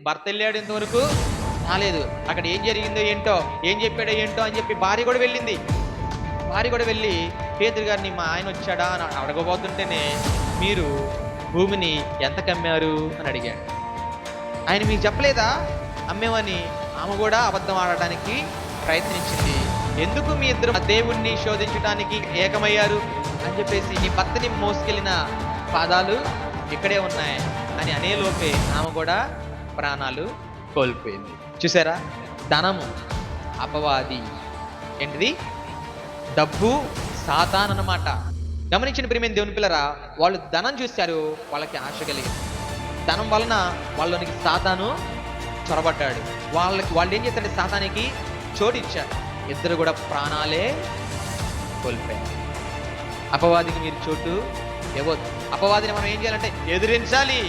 భర్త వెళ్ళాడు ఇంతవరకు రాలేదు. అక్కడ ఏం జరిగిందో ఏంటో, ఏం చెప్పాడో ఏంటో అని చెప్పి భార్య కూడా వెళ్ళింది. భార్య కూడా వెళ్ళి పేతురు గారిని మా ఆయన వచ్చాడా అని అడగబోతుంటేనే మీరు భూమిని ఎంతకు అమ్మారు అని అడిగాడు. ఆయన మీకు చెప్పలేదా అమ్మేమని? ఆమె కూడా అబద్ధం ఆడటానికి ప్రయత్నించింది. ఎందుకు మీ ఇద్దరు దేవుణ్ణి శోధించడానికి ఏకమయ్యారు అని చెప్పేసి, నీ భర్తని మోసుకెళ్ళిన పాదాలు ఇక్కడే ఉన్నాయి అని అనేలోపే ఆమె కూడా ప్రాణాలు కోల్పోయింది. చూసారా, ధనము అపవాది, ఏంటిది డబ్బు సాతాన్ అన్నమాట. గమనించిన ప్రియమైన దేవుని పిల్లరా, వాళ్ళు ధనం చూశారు, వాళ్ళకి ఆశ కలిగింది. ధనం వలన వాళ్ళలోనికి సాతాను చొరబడ్డాడు. వాళ్ళు ఏం చేస్తారంటే సాతానికి చోటు ఇచ్చారు. ఇద్దరు కూడా ప్రాణాలే కోల్పోయారు. అపవాదికి మీరు చోటు ఇవ్వద్దు. అపవాదిని మనం ఏం చేయాలంటే ఎదిరించాలి.